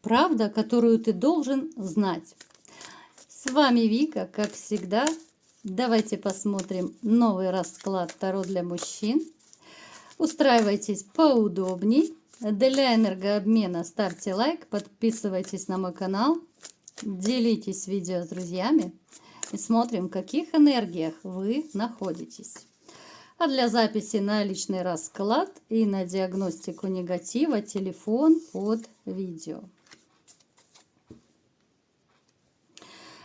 Правда, которую ты должен знать. С вами Вика, как всегда. Давайте посмотрим новый расклад Таро для мужчин. Устраивайтесь поудобней. Для энергообмена ставьте лайк, подписывайтесь на мой канал, делитесь видео с друзьями и смотрим, в каких энергиях вы находитесь. А для записи на личный расклад и на диагностику негатива телефон под видео.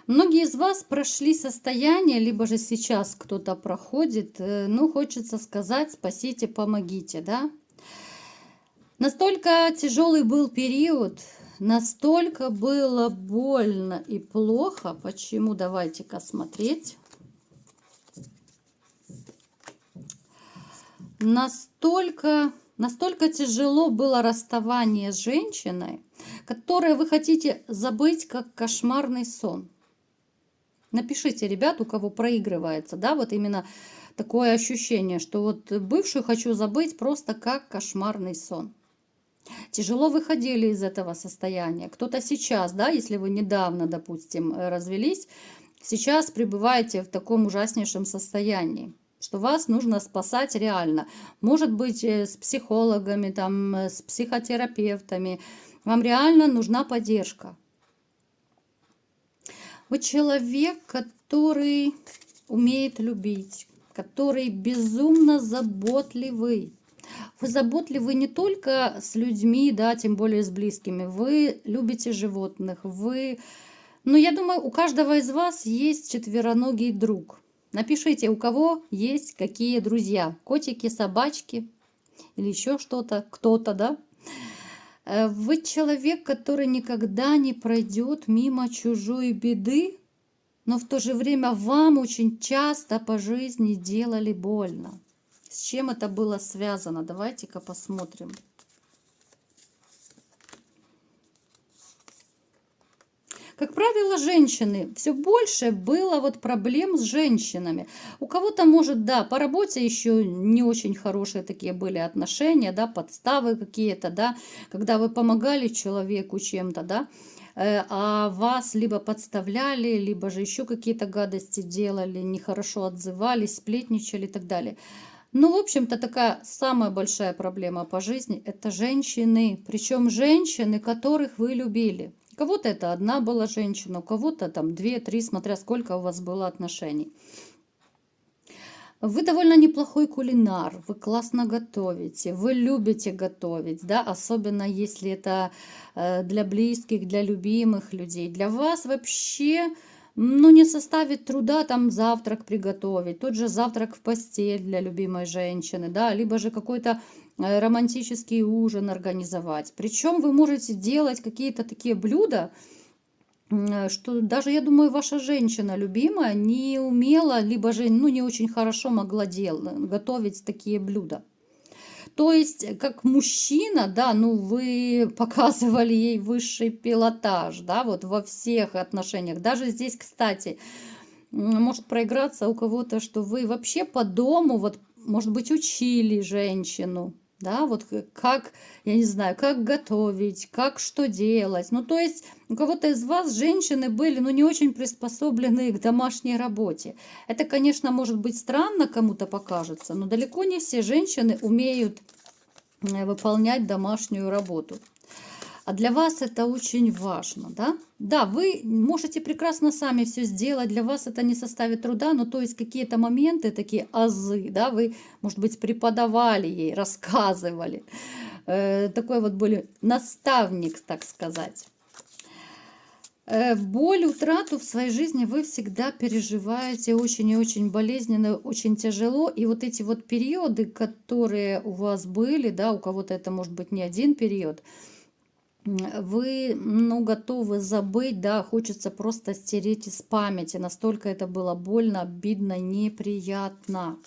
Многие из вас прошли состояние, либо же сейчас кто-то проходит, ну, хочется сказать, спасите, помогите, да? Настолько тяжелый был период, настолько было больно и плохо. Почему? Давайте-ка смотреть. Настолько тяжело было расставание с женщиной, которую вы хотите забыть как кошмарный сон. Напишите, ребят, у кого проигрывается, да, вот именно такое ощущение, что вот бывшую хочу забыть просто как кошмарный сон. Тяжело выходили из этого состояния. Кто-то сейчас, да, если вы недавно, допустим, развелись, сейчас пребываете в таком ужаснейшем состоянии, что вас нужно спасать реально. Может быть, с психологами, там, с психотерапевтами. Вам реально нужна поддержка. Вы человек, который умеет любить, который безумно заботливый. Вы заботливы не только с людьми, да, тем более с близкими. Вы любите животных. Ну, я думаю, у каждого из вас есть четвероногий друг. Напишите, у кого есть какие друзья. Котики, собачки или еще что-то, кто-то, да? Вы человек, который никогда не пройдет мимо чужой беды, но в то же время вам очень часто по жизни делали больно. С чем это было связано? Давайте-ка посмотрим. Как правило, женщины, все больше было вот проблем с женщинами. У кого-то, может, да, по работе еще не очень хорошие такие были отношения, да, подставы какие-то, да, когда вы помогали человеку чем-то, да, а вас либо подставляли, либо же еще какие-то гадости делали, нехорошо отзывались, сплетничали и так далее. Ну, в общем-то, такая самая большая проблема по жизни – это женщины. Причем женщины, которых вы любили. У кого-то это одна была женщина, у кого-то там 2-3, смотря сколько у вас было отношений. Вы довольно неплохой кулинар, вы классно готовите, вы любите готовить, да, особенно если это для близких, для любимых людей. Для вас вообще, ну, не составит труда там завтрак приготовить, тот же завтрак в постель для любимой женщины, да, либо же какой-то романтический ужин организовать. Причем вы можете делать какие-то такие блюда, что даже, я думаю, ваша женщина любимая не умела, либо же, ну, не очень хорошо могла готовить такие блюда. То есть, как мужчина, да, ну, вы показывали ей высший пилотаж, да, вот во всех отношениях. Даже здесь, кстати, может проиграться у кого-то, что вы вообще по дому, вот, может быть, учили женщину, да, вот как, я не знаю, как готовить, как что делать. Ну, то есть у кого-то из вас женщины были, ну, не очень приспособлены к домашней работе. Это, конечно, может быть странно, кому-то покажется, но далеко не все женщины умеют выполнять домашнюю работу. А для вас это очень важно, да? Да, вы можете прекрасно сами все сделать, для вас это не составит труда, но то есть какие-то моменты, такие азы, да, вы, может быть, преподавали ей, рассказывали. Такой вот были наставник, так сказать. Боль, утрату в своей жизни вы всегда переживаете очень и очень болезненно, очень тяжело. И вот эти вот периоды, которые у вас были, да, у кого-то это может быть не один период, вы, ну, готовы забыть, да, хочется просто стереть из памяти. Настолько это было больно, обидно, неприятно.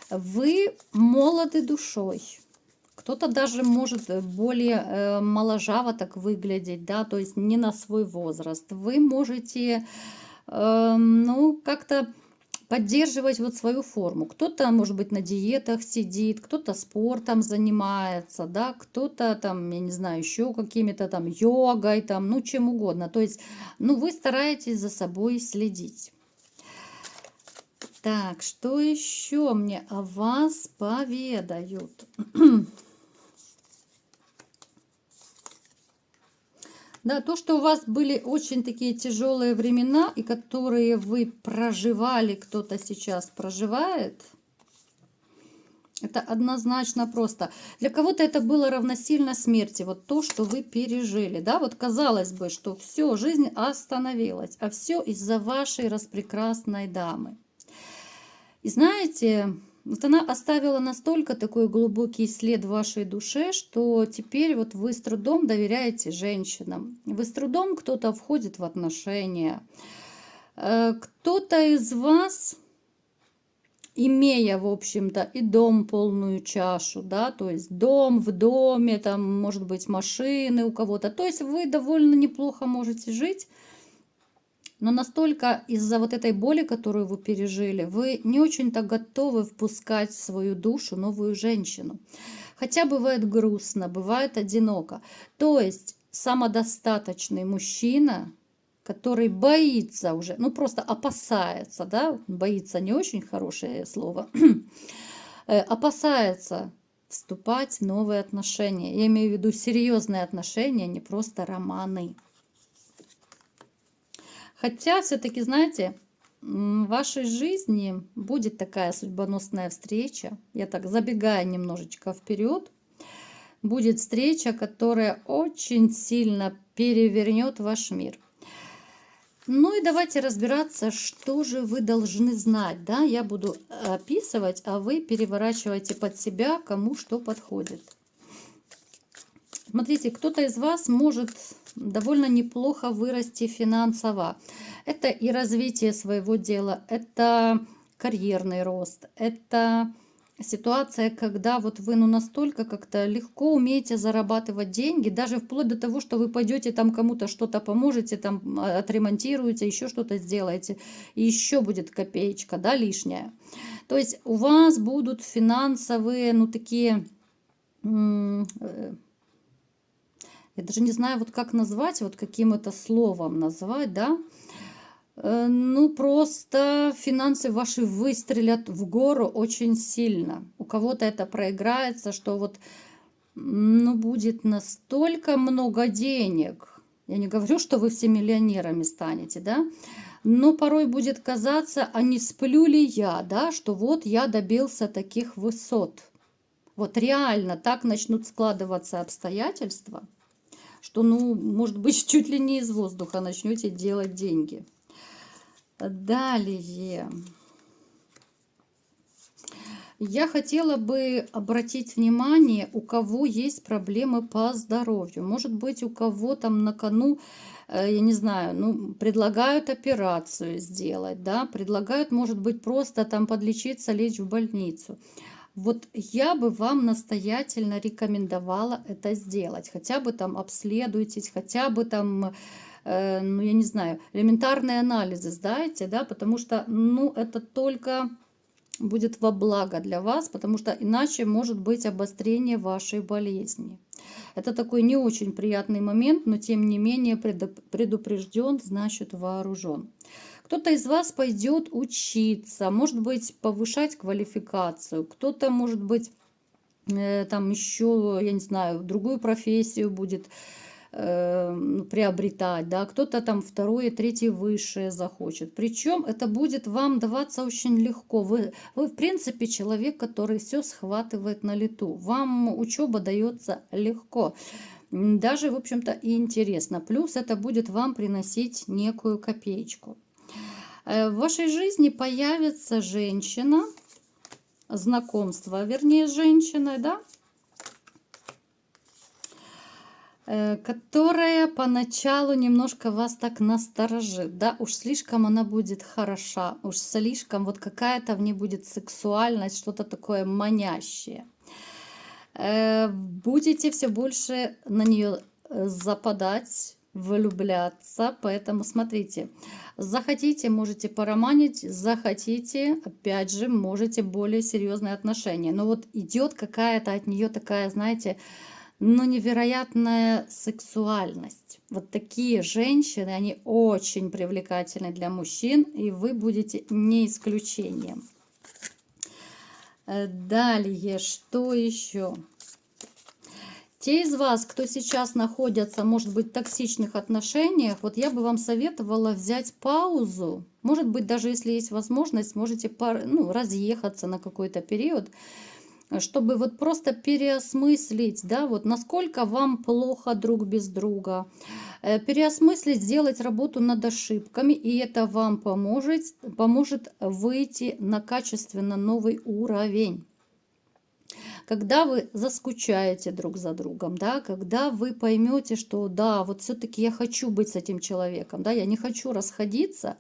Вы молоды душой. Кто-то даже может более моложаво так выглядеть, да, то есть не на свой возраст. Вы можете, ну, как-то поддерживать вот свою форму. Кто-то, может быть, на диетах сидит, кто-то спортом занимается, да, кто-то там, я не знаю, еще какими-то там йогой, там, ну, чем угодно. То есть, ну, вы стараетесь за собой следить. Так, что еще мне о вас поведают? Да, то, что у вас были очень такие тяжелые времена, и которые вы проживали, кто-то сейчас проживает, это однозначно просто. Для кого-то это было равносильно смерти, вот то, что вы пережили, да, вот казалось бы, что все, жизнь остановилась, а все из-за вашей распрекрасной дамы. И знаете, вот она оставила настолько такой глубокий след в вашей душе, что теперь вот вы с трудом доверяете женщинам. Вы с трудом кто-то входит в отношения. Кто-то из вас, имея, в общем-то, и дом полную чашу, да, то есть дом в доме, там, может быть, машины у кого-то. То есть вы довольно неплохо можете жить. Но настолько из-за вот этой боли, которую вы пережили, вы не очень-то готовы впускать в свою душу новую женщину. Хотя бывает грустно, бывает одиноко. То есть самодостаточный мужчина, который боится уже, ну просто опасается, да, боится не очень хорошее слово, опасается вступать в новые отношения. Я имею в виду серьезные отношения, не просто романы. Хотя все-таки, знаете, в вашей жизни будет такая судьбоносная встреча. Я так забегая немножечко вперед. Будет встреча, которая очень сильно перевернет ваш мир. Ну и давайте разбираться, что же вы должны знать. Да? Я буду описывать, а вы переворачивайте под себя, кому что подходит. Смотрите, кто-то из вас может довольно неплохо вырасти финансово. Это и развитие своего дела, это карьерный рост, это ситуация, когда вот вы ну настолько как-то легко умеете зарабатывать деньги, даже вплоть до того, что вы пойдете там кому-то что-то поможете, там отремонтируете, еще что-то сделаете, и еще будет копеечка, да, лишняя. То есть у вас будут финансовые, ну такие... Я даже не знаю, вот как назвать, вот каким это словом назвать, да. Ну, просто финансы ваши выстрелят в гору очень сильно. У кого-то это проиграется, что вот, ну, будет настолько много денег. Я не говорю, что вы все миллионерами станете, да. Но порой будет казаться, а не сплю ли я, да, что вот я добился таких высот. Вот реально так начнут складываться обстоятельства, что, ну, может быть, чуть ли не из воздуха начнете делать деньги. Далее. Я хотела бы обратить внимание, у кого есть проблемы по здоровью. Может быть, у кого там на кону, я не знаю, ну, предлагают операцию сделать, да, предлагают, может быть, просто там подлечиться, лечь в больницу. Вот я бы вам настоятельно рекомендовала это сделать. Хотя бы там обследуйтесь, хотя бы там, ну я не знаю, элементарные анализы сдайте, да, потому что, ну, это только будет во благо для вас, потому что иначе может быть обострение вашей болезни. Это такой не очень приятный момент, но тем не менее предупрежден, значит вооружен. Кто-то из вас пойдет учиться, может быть, повышать квалификацию, кто-то, может быть, там еще, я не знаю, другую профессию будет приобретать, да, кто-то там второе, третье высшее захочет. Причем это будет вам даваться очень легко. Вы в принципе человек, который все схватывает на лету. Вам учеба дается легко. Даже, в общем-то, и интересно. Плюс это будет вам приносить некую копеечку. В вашей жизни появится женщина, знакомство, вернее, с женщиной, да, которая поначалу немножко вас так насторожит, да, уж слишком она будет хороша, уж слишком вот какая-то в ней будет сексуальность, что-то такое манящее. Будете все больше на нее западать, влюбляться. Поэтому смотрите, захотите, можете пороманить, захотите, опять же, можете более серьезные отношения. Но вот идет какая-то от нее такая, знаете, ну, невероятная сексуальность. Вот такие женщины, они очень привлекательны для мужчин, и вы будете не исключением. Далее, что еще? Те из вас, кто сейчас находится, может быть, в токсичных отношениях, вот я бы вам советовала взять паузу. Может быть, даже если есть возможность, можете разъехаться на какой-то период, чтобы вот просто переосмыслить, да, вот насколько вам плохо друг без друга, переосмыслить, сделать работу над ошибками, и это вам поможет выйти на качественно новый уровень. Когда вы заскучаете друг за другом, да, когда вы поймете, что да, вот все-таки я хочу быть с этим человеком, да, я не хочу расходиться,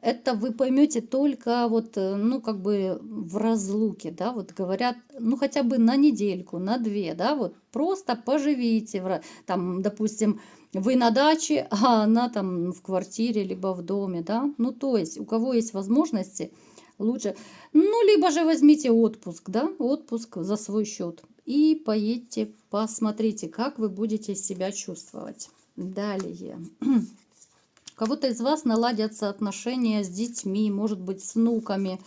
это вы поймете только вот, ну, как бы в разлуке, да, вот говорят, ну, хотя бы на недельку, на две, да, вот просто поживите, там, допустим, вы на даче, а она там в квартире, либо в доме, да, ну, то есть у кого есть возможности, лучше, ну, либо же возьмите отпуск, да, отпуск за свой счет и поедьте, посмотрите, как вы будете себя чувствовать. Далее. У кого-то из вас наладятся отношения с детьми, может быть, с внуками.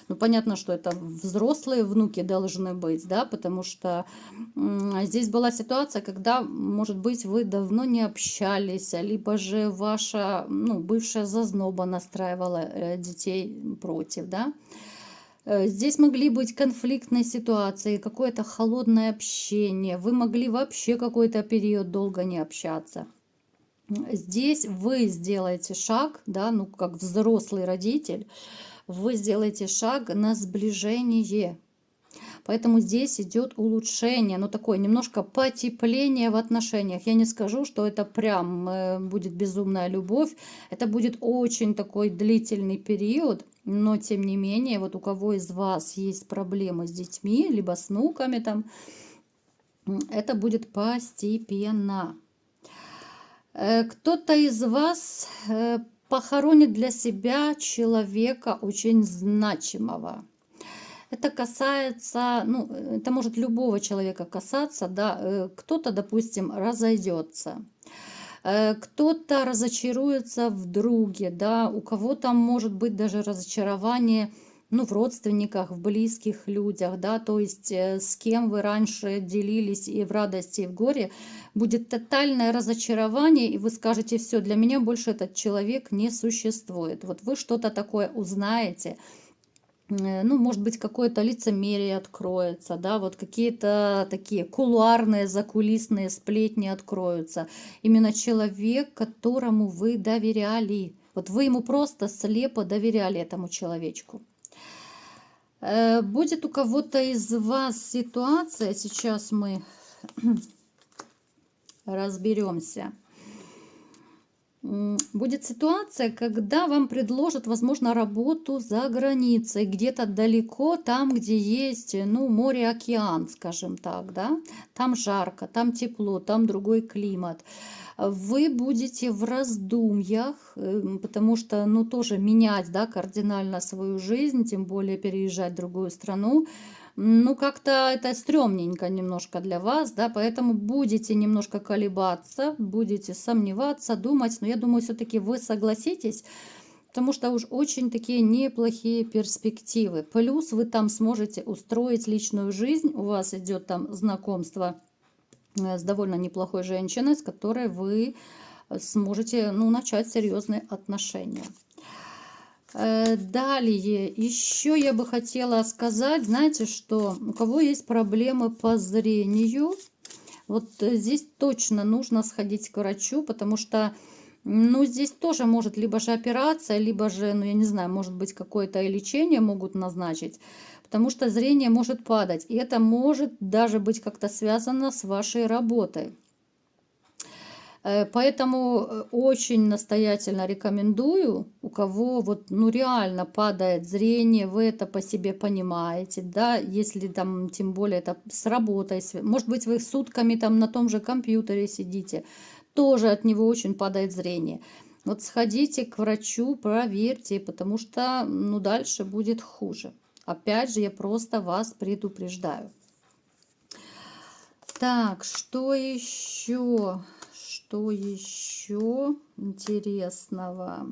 Ну, понятно, что это взрослые внуки должны быть, да, потому что здесь была ситуация, когда, может быть, вы давно не общались, либо же ваша, ну, бывшая зазноба настраивала детей против, да. Здесь могли быть конфликтные ситуации, какое-то холодное общение, вы могли вообще какой-то период долго не общаться. Здесь вы сделаете шаг, да, ну как взрослый родитель, вы сделаете шаг на сближение. Поэтому здесь идет улучшение, ну такое немножко потепление в отношениях. Я не скажу, что это прям будет безумная любовь. Это будет очень такой длительный период. Но тем не менее, вот у кого из вас есть проблемы с детьми, либо с внуками там, это будет постепенно. Кто-то из вас похоронит для себя человека очень значимого. Это касается, ну, это может любого человека касаться, да, кто-то, допустим, разойдется, кто-то разочаруется в друге, да, у кого-то может быть даже разочарование, ну, в родственниках, в близких людях, да, то есть с кем вы раньше делились и в радости, и в горе, будет тотальное разочарование, и вы скажете, все, для меня больше этот человек не существует. Вот вы что-то такое узнаете, ну, может быть, какое-то лицемерие откроется, да, вот какие-то такие кулуарные, закулисные сплетни откроются. Именно человек, которому вы доверяли. Вот вы ему просто слепо доверяли этому человечку. Будет у кого-то из вас ситуация, сейчас мы разберемся. Будет ситуация, когда вам предложат, возможно, работу за границей, где-то далеко, там, где есть, ну, море, океан, скажем так, да, там жарко, там тепло, там другой климат. Вы будете в раздумьях, потому что, ну, тоже менять, да, кардинально свою жизнь, тем более переезжать в другую страну, ну, как-то это стрёмненько немножко для вас, да, поэтому будете немножко колебаться, будете сомневаться, думать, но я думаю, все-таки вы согласитесь, потому что уж очень такие неплохие перспективы. Плюс вы там сможете устроить личную жизнь, у вас идет там знакомство с довольно неплохой женщиной, с которой вы сможете, ну, начать серьезные отношения. Далее, еще я бы хотела сказать, знаете, что у кого есть проблемы по зрению, вот здесь точно нужно сходить к врачу, потому что, ну, здесь тоже может либо же операция, либо же, ну, я не знаю, может быть, какое-то лечение могут назначить, потому что зрение может падать, и это может даже быть как-то связано с вашей работой. Поэтому очень настоятельно рекомендую, у кого вот, ну, реально падает зрение, вы это по себе понимаете, да, если там, тем более это с работой, может быть, вы сутками там на том же компьютере сидите, тоже от него очень падает зрение. Вот сходите к врачу, проверьте, потому что, ну, дальше будет хуже. Опять же, я просто вас предупреждаю. Так, что еще? Что еще интересного?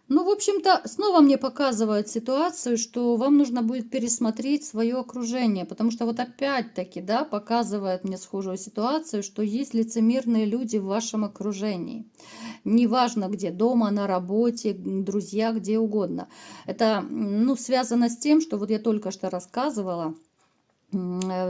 Ну, в общем-то, снова мне показывают ситуацию, что вам нужно будет пересмотреть свое окружение, потому что вот опять-таки, да, показывает мне схожую ситуацию, что есть лицемерные люди в вашем окружении. Неважно где, дома, на работе, друзья, где угодно. Это, ну, связано с тем, что вот я только что рассказывала,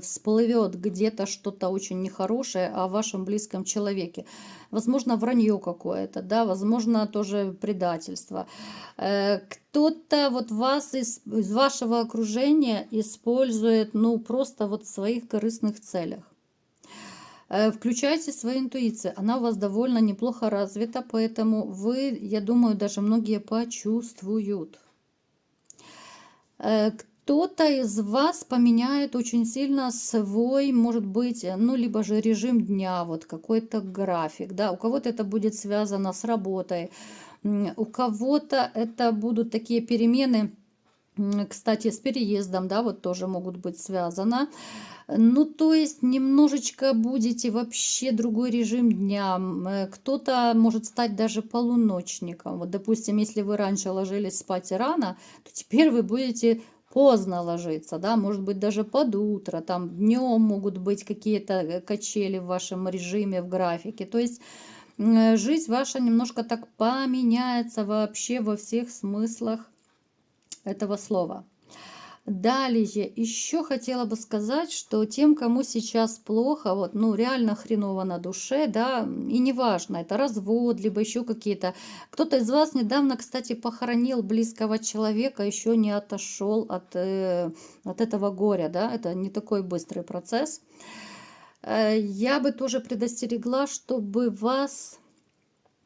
всплывет где-то что-то очень нехорошее о вашем близком человеке. Возможно, вранье какое-то, да, возможно, тоже предательство. Кто-то вот вас из вашего окружения использует, ну, просто вот в своих корыстных целях. Включайте свою интуицию, она у вас довольно неплохо развита, поэтому вы, я думаю, даже многие почувствуют. Кто-то из вас поменяет очень сильно свой, может быть, ну, либо же режим дня, вот какой-то график, да, у кого-то это будет связано с работой, у кого-то это будут такие перемены, кстати, с переездом, да, вот тоже могут быть связаны. Ну, то есть немножечко будете вообще другой режим дня. Кто-то может стать даже полуночником. Вот, допустим, если вы раньше ложились спать рано, то теперь вы будете поздно ложиться, да, может быть, даже под утро, там днем могут быть какие-то качели в вашем режиме, в графике. То есть жизнь ваша немножко так поменяется вообще во всех смыслах этого слова. Далее, еще хотела бы сказать, что тем, кому сейчас плохо, вот, ну, реально хреново на душе, да, и неважно, это развод, либо еще какие-то. Кто-то из вас недавно, кстати, похоронил близкого человека, еще не отошел от этого горя, да, это не такой быстрый процесс. Я бы тоже предостерегла, чтобы вас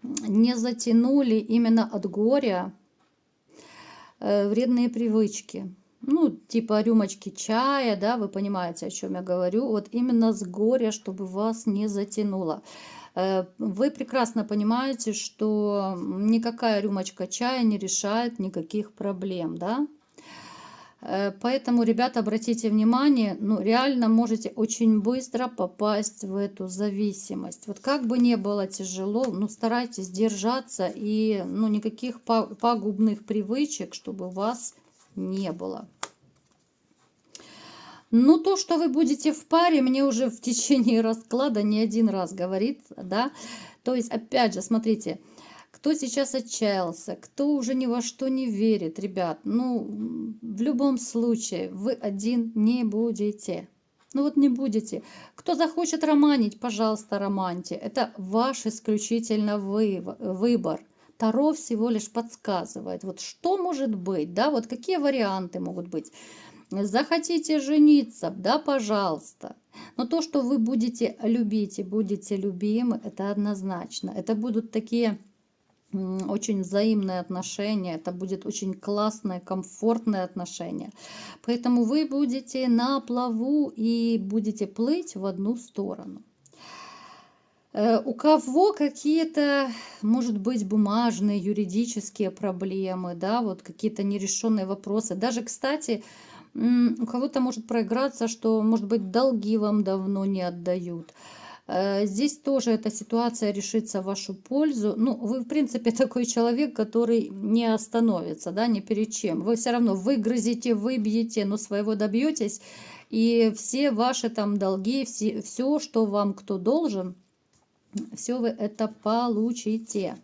не затянули именно от горя вредные привычки. Ну, типа рюмочки чая, да, вы понимаете, о чем я говорю. Вот именно с горя, чтобы вас не затянуло. Вы прекрасно понимаете, что никакая рюмочка чая не решает никаких проблем, да. Поэтому, ребята, обратите внимание, ну, реально можете очень быстро попасть в эту зависимость. Вот как бы не было тяжело, ну, старайтесь держаться и, ну, никаких пагубных привычек, чтобы у вас не было. Ну, то, что вы будете в паре, мне уже в течение расклада не один раз говорит, да. То есть, опять же, смотрите, кто сейчас отчаялся, кто уже ни во что не верит, ребят, ну, в любом случае, вы один не будете. Ну вот не будете. Кто захочет романить, пожалуйста, романьте. Это ваш исключительно выбор. Таро всего лишь подсказывает, вот что может быть, да, вот какие варианты могут быть. Захотите жениться, да, пожалуйста. Но то, что вы будете любить и будете любимы, это однозначно. Это будут такие очень взаимные отношения, это будет очень классное, комфортное отношение. Поэтому вы будете на плаву и будете плыть в одну сторону. У кого какие-то, может быть, бумажные, юридические проблемы, да, вот какие-то нерешенные вопросы. Даже, кстати, у кого-то может проиграться, что, может быть, долги вам давно не отдают. Здесь тоже эта ситуация решится в вашу пользу. Ну, вы, в принципе, такой человек, который не остановится, да, ни перед чем. Вы все равно выгрызете, выбьете, но своего добьетесь. И все ваши там долги, все, что вам кто должен, все вы это получите.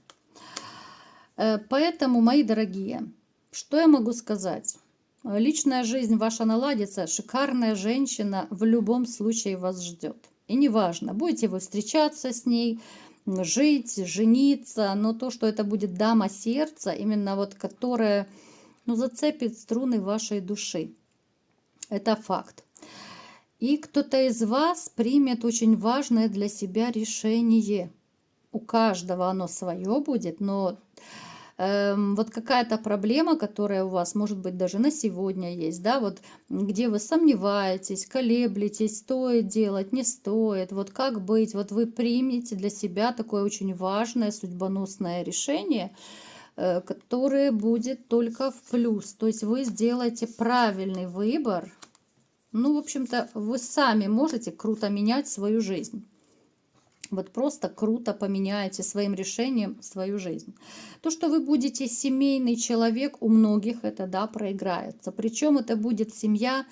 Поэтому, мои дорогие, что я могу сказать? Личная жизнь ваша наладится, шикарная женщина в любом случае вас ждет. И неважно, будете вы встречаться с ней, жить, жениться, но то, что это будет дама сердца, именно вот которая, ну, зацепит струны вашей души. Это факт. И кто-то из вас примет очень важное для себя решение. У каждого оно свое будет, но вот какая-то проблема, которая у вас, может быть, даже на сегодня есть, да, вот где вы сомневаетесь, колеблетесь, стоит делать, не стоит, вот как быть, вот вы примете для себя такое очень важное судьбоносное решение, которое будет только в плюс. То есть вы сделаете правильный выбор. Ну, в общем-то, вы сами можете круто менять свою жизнь. Вот просто круто поменяете своим решением свою жизнь. То, что вы будете семейный человек, у многих это, да, проиграется. Причем это будет семья,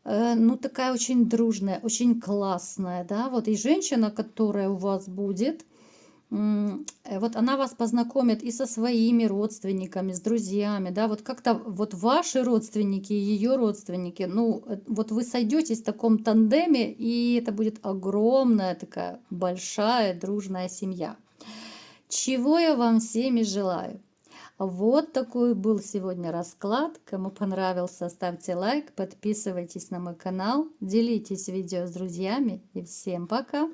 ну, такая очень дружная, очень классная, да. Вот и женщина, которая у вас будет, вот она вас познакомит и со своими родственниками, с друзьями, да, вот как-то вот ваши родственники, ее родственники, ну, вот вы сойдетесь в таком тандеме, и это будет огромная такая большая дружная семья. Чего я вам всеми желаю. Вот такой был сегодня расклад. Кому понравился, ставьте лайк, подписывайтесь на мой канал, делитесь видео с друзьями и всем пока!